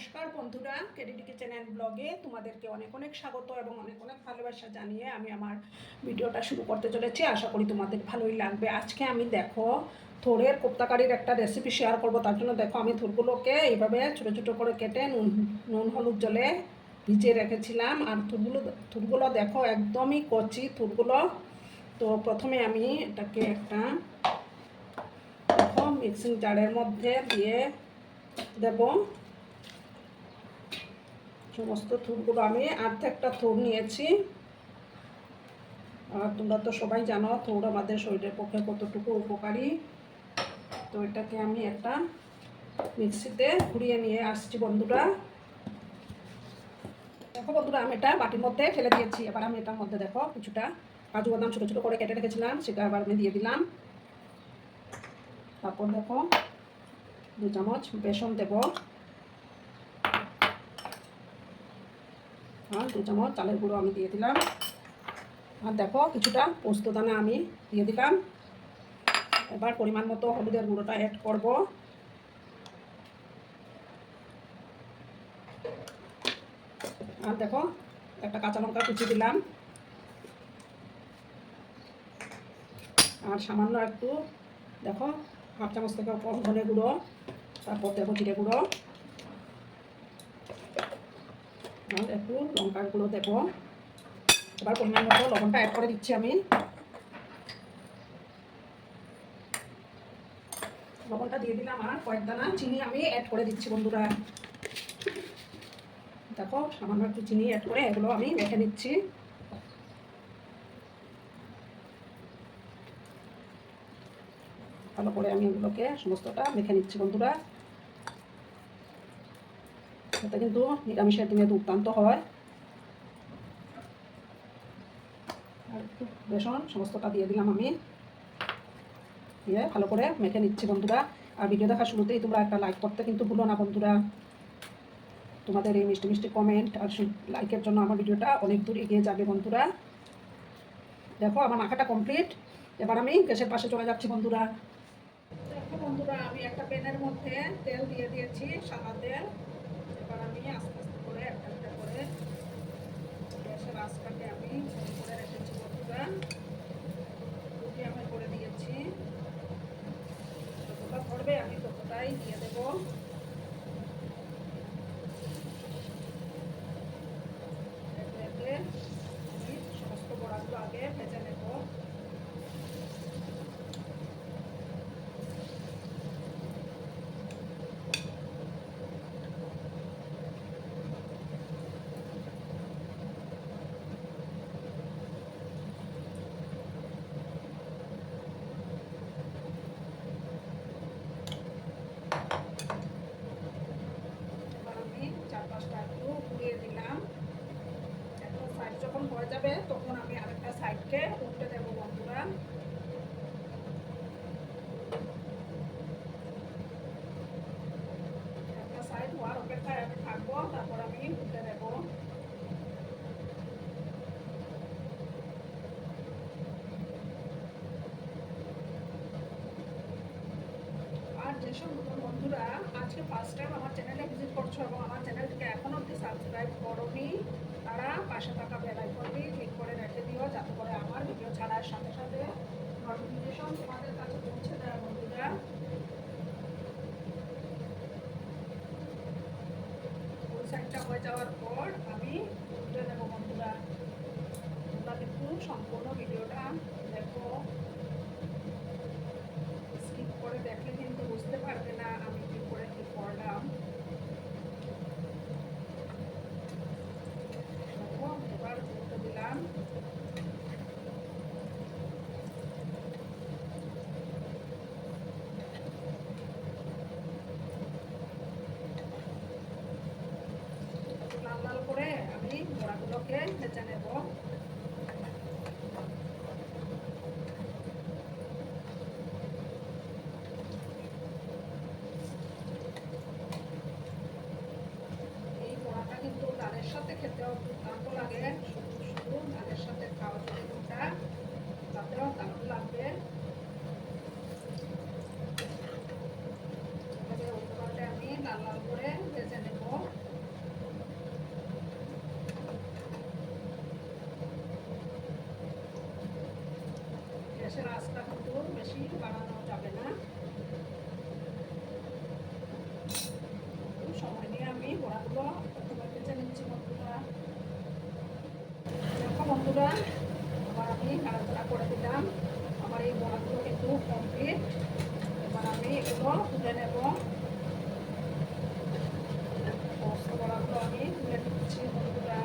নমস্কার বন্ধুরা, KDD kitchen and ব্লগে তোমাদেরকে অনেক অনেক স্বাগত এবং অনেক অনেক ভালোবাসা জানিয়ে আমি আমার ভিডিওটা শুরু করতে চলেছি। আশা করি তোমাদের ভালোই লাগবে। আজকে আমি দেখো থোড়ের কোপ্তাকারির একটা রেসিপি শেয়ার করব। তার জন্য দেখো আমি থুরগুলোকে এইভাবে ছোটো ছোটো করে কেটে নুন হলুদ জলে ভিজিয়ে রেখেছিলাম। আর থুরগুলো দেখো একদমই কচি থুরগুলো। তো প্রথমে আমি এটাকে একটা দেখো মিক্সিং জারের মধ্যে দিয়ে দেব। সমস্ত থুরগুলো আমি একটা থুর নিয়েছি। আর তোমরা তো সবাই জানো থুর আমাদের শরীরের পক্ষে কতটুকু উপকারী। তো এটাকে আমি একটা মিক্সিতে ঘুরিয়ে নিয়ে আসছি বন্ধুরা। দেখো বন্ধুরা, আমি এটা বাটির মধ্যে ফেলে দিয়েছি। এবার আমি এটার মধ্যে দেখো কিছুটা কাজু বাদাম ছোটো ছোটো করে কেটে রেখেছিলাম, সেটা আবার আমি দিয়ে দিলাম। তারপর দেখো 2 চামচ বেসন দেব, আর 2 চামচ চালের গুঁড়ো আমি দিয়ে দিলাম। আর দেখো কিছুটা পোস্ত দানা আমি দিয়ে দিলাম। এবার পরিমাণ মতো হলুদের গুঁড়োটা অ্যাড করব। আর দেখো একটা কাঁচা লঙ্কা কুচি দিলাম। আর সামান্য একটু দেখো 1/2 চামচ থেকে কম ধনে গুঁড়ো, তারপর দেবো জিরে গুঁড়ো, আর একটু লঙ্কার গুঁড়ো দেবো। এবার পরিমাণ মতো লবণটা অ্যাড করে দিচ্ছি আমি। লবণটা দিয়ে দিলাম আর কয়েক দানা চিনি আমি অ্যাড করে দিচ্ছি বন্ধুরা। দেখো সামান্য একটু চিনি অ্যাড করে এগুলো আমি মেখে নিচ্ছি। ভালো করে আমি এগুলোকে সমস্তটা মেখে নিচ্ছি বন্ধুরা। এটা কিন্তু নিরামিষের দিনে দুর্দান্ত হয়। আর একটু বেসন সমস্তটা দিয়ে দিলাম আমি, দিয়ে ভালো করে মেখে নিচ্ছি বন্ধুরা। আর ভিডিও দেখার শুরুতেই তোমরা একটা লাইক করতে কিন্তু ভুলো না বন্ধুরা। তোমাদের এই মিষ্টি মিষ্টি কমেন্ট আর লাইকের জন্য আমার ভিডিওটা অনেক দূর এগিয়ে যাবে বন্ধুরা। দেখো আমার মাখাটা কমপ্লিট। এবার আমি গ্যাসের পাশে চলে যাচ্ছি বন্ধুরা। দেখো বন্ধুরা, আমি একটা প্যানের মধ্যে তেল দিয়ে দিয়েছি, সাদা তেল। এবার আমি আস্তে আস্তে করে একটা একটা করে গ্যাসের আঁচটাকে আমি করে রেখেছি বন্ধুরা। রুটি আমি করে দিয়েছি, যতটা ধরবে আমি ততটাই দিয়ে দেবো। আমি সমস্ত বড়াগুলো আগে ভেজে নেব। চারপাশটা একটু ঘুরিয়ে দিলাম। একটা সাইড যখন হয়ে যাবে তখন আমি আরেকটা সাইডকে উল্টে দেবো বন্ধুরা। একটা সাইড হওয়ার অপেক্ষায় আমি থাকবো, তারপর আমি উল্টে দেবো। আর যেসব নতুন বন্ধুরা আজকে ফার্স্ট টাইম আমার চ্যানেলে ভিজিট করছো এবং আমার চ্যানেলটিকে এখনো অবধি সাবস্ক্রাইব করোনি, তারা পাশে থাকা বেল আইকনটি ক্লিক করে রেখে দিও, যাতে করে আমার ভিডিও ছাড়ার সাথে সাথে নোটিফিকেশন তোমাদের কাছে পৌঁছে দেয় বন্ধুরা। ওই সাইডটা হয়ে যাওয়ার পর আমি উল্টে দেবো বন্ধুরা। তোমরা কিন্তু সম্পূর্ণ ভিডিওটা দেখো, স্কিপ করে দেখলে কিন্তু বুঝতে পারবে না আমি কি করে কি করলাম। এবার উল্টে দিলাম। লাল লাল করে আমি বড়াগুলোকে ভেজে নেব। এই বড়াটা কিন্তু ডালের সাথে খেতেও দুর্দান্ত লাগে। শুধু শুধু ডালের সাথে খাওয়া যায় কোনটা, তাতেও দারুণ লাগবে। আমি লাল লাল করে ভেজে নেব। বেশি বাড়ানো যাবে না। সময় নিয়ে আমি বড়াগুলো ভেজে নিচ্ছি বন্ধুরা। দেখো বন্ধুরা, আবার আমি নাড়াচাড়া করে দিলাম। আমার এই বড়াগুলো কিন্তু কমপ্লিট। এবার আমি এগুলো তুলে নেব। সমস্ত বড়াগুলো আমি তুলে নিচ্ছি বন্ধুরা।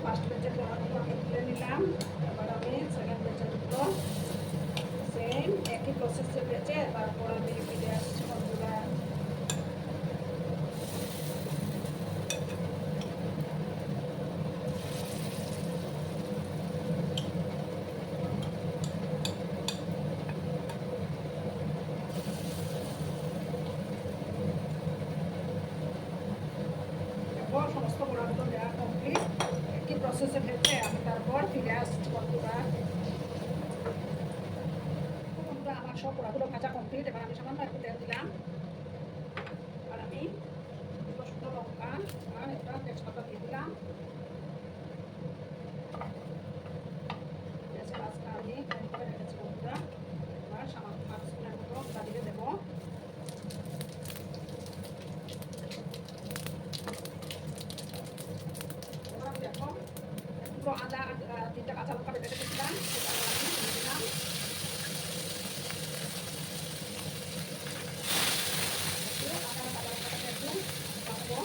ফার্স্ট ব্যাচের বড়াগুলো আমি তুলে নিলাম। এবার আমি সেকেন্ড ব্যাচেরগুলো সেম একই প্রসেসে ভেজে তারপর আমি ফিরে আসছি বন্ধুরা। সমস্ত বড়াগুলো দেওয়া কমপ্লিট। একই প্রসেসে ভেজে আমি তারপর ফিরে আসছি বন্ধুরা। বন্ধুরা, আমার সব বড়াগুলো ভাজা কমপ্লিট। এবার আমি সামান্য একটু তেল দিলাম। আর আমি দুটো শুকনো লঙ্কা আর একটা তেজপাতা দিয়ে দিলাম। গ্যাসের আঁচটা আমি কম করে রেখেছি বন্ধুরা। এবার সামান্য 5 স্পুনের মতো দিয়ে দেবো। দেখো দুটো আদা, 3টা কাঁচা লঙ্কা বেটে রেখেছিলাম, সেটা আমি দিয়ে দিলাম। আদা কাঁচা লঙ্কাটাকে একটু কাটবো।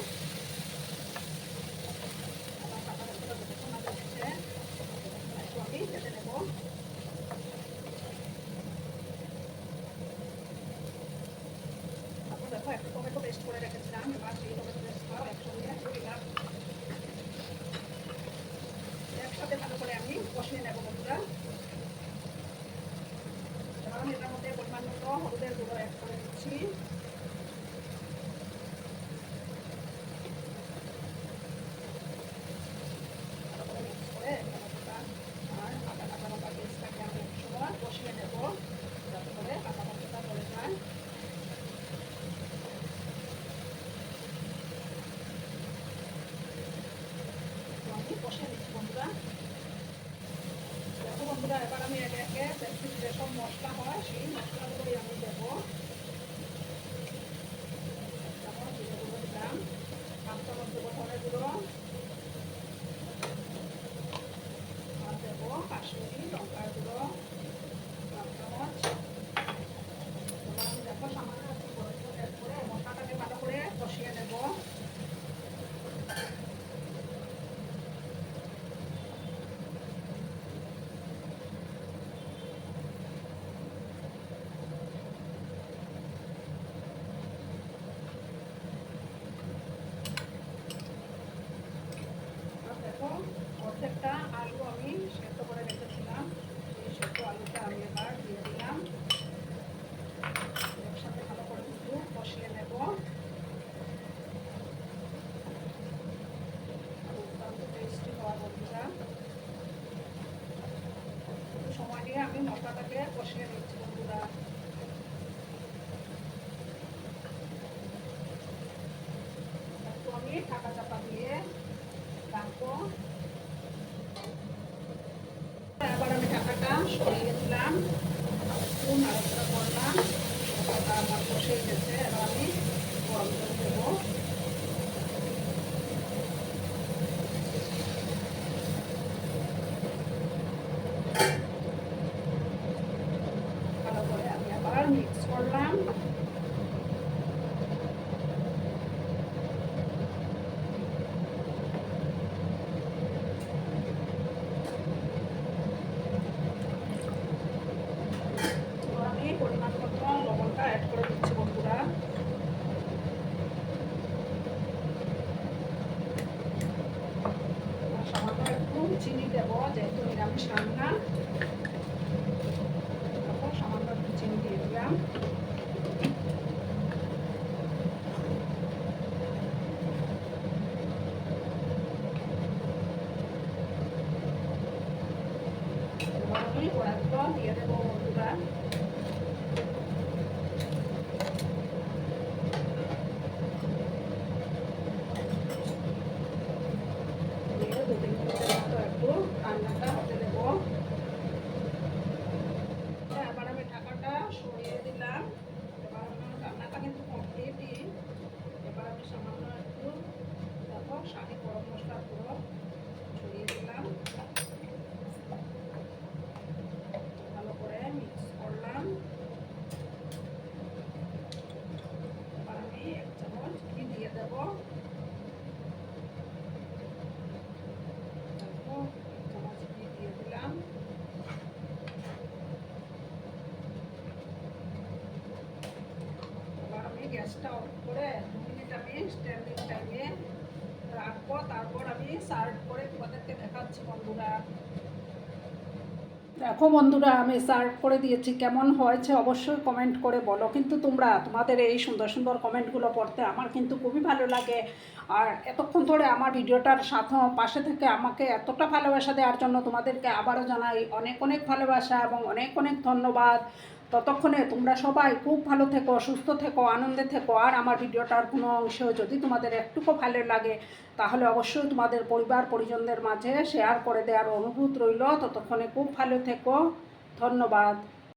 আদা কাঁচা লঙ্কাটা যতক্ষণ না বেটেছে একটু আমি কেটে নেবো। তারপর দেখো একটু টমেটো পেস্ট করে রেখেছিলাম। এবার সেই টমেটো পেস্টটাও একসঙ্গে দিলাম। একসাথে ভালো করে আমি কষিয়ে নেবো বন্ধুরা। এবার আমি এটার মধ্যে পরিমাণ মতো হলুদের গুঁড়ো অ্যাড করে দিচ্ছি। মিক্স করে টমেটোটা আর আদা কাঁচা লঙ্কা পেস্টটাকে আমি একসময় কষিয়ে নেবো যাতে করে কাঁচা লঙ্কাটা চলে যায়। আমি কষিয়ে নিচ্ছি বন্ধুরা। দেখো বন্ধুরা, এবার আমি একে একে যেসব মশলা হয় সেই মশলাগুলোই আমি দেবো। যেমন জিরে গুঁড়ো দিলাম, 5 চামচ দেবো ধনে গুঁড়ো, আর দেবো কাশ্মীরি লঙ্কার গুঁড়ো 1 চামচ। এবার আমি দেখো সামান্য একটু গরম জল অ্যাড করে মশলাটাকে ভালো করে কষিয়ে নেবো। অর্ধেকটা আলু আমি সেদ্ধ করে রেখেছিলাম, এই সেদ্ধ আলুটা আমি এবার দিয়ে দিলাম। একসাথে ভালো করে একটু কষিয়ে নেব। টেস্টি হওয়া বন্ধুরা, সময় নিয়ে আমি মশলাটাকে কষিয়ে নিচ্ছি বন্ধুরা। একটু আমি ঢাকা চাপা দিয়ে রাখবো। এবার আমি ঢাকাটা সরিয়ে দিলাম, একটু নাড়াচাড়া করলাম। মশলাটা আমার কষে গেছে। এবার আমি গরম জল দেবো। ভালো করে আমি আবার মিক্স করলাম। পরিমাণ মতো লবণটা অ্যাড করে দিচ্ছি বন্ধুরা। সামান্য একটু চিনি দেবো, যেহেতু নিরামিষ রান্না। সামান্য একটু চিনি দিয়ে দিলাম। আমি ওড়াগুলো দিয়ে দেবো। আমি স্ট্যান্ডিং টাইমে রাখবো, তারপর আমি সার্ভ করে তোমাদেরকে দেখাচ্ছি বন্ধুরা। দেখো বন্ধুরা, আমি সার্ভ করে দিয়েছি, কেমন হয়েছে অবশ্যই কমেন্ট করে বলো। কিন্তু তোমাদের এই সুন্দর সুন্দর কমেন্টগুলো পড়তে আমার কিন্তু খুবই ভালো লাগে। আর এতক্ষণ ধরে আমার ভিডিওটার সাথে পাশে থেকে আমাকে এতটা ভালোবাসা দেওয়ার জন্য তোমাদেরকে আবারও জানাই অনেক অনেক ভালোবাসা এবং অনেক অনেক ধন্যবাদ। ততক্ষণে তোমরা সবাই খুব ভালো থেকো, সুস্থ থেকো, আনন্দে থেকো। আর আমার ভিডিওটার কোনো অংশ যদি তোমাদের একটুকু ভালো লাগে তাহলে অবশ্যই তোমাদের পরিবার পরিজনদের মাঝে শেয়ার করে দেওয়ার অনুরোধ রইল। ততক্ষণে খুব ভালো থেকো, ধন্যবাদ।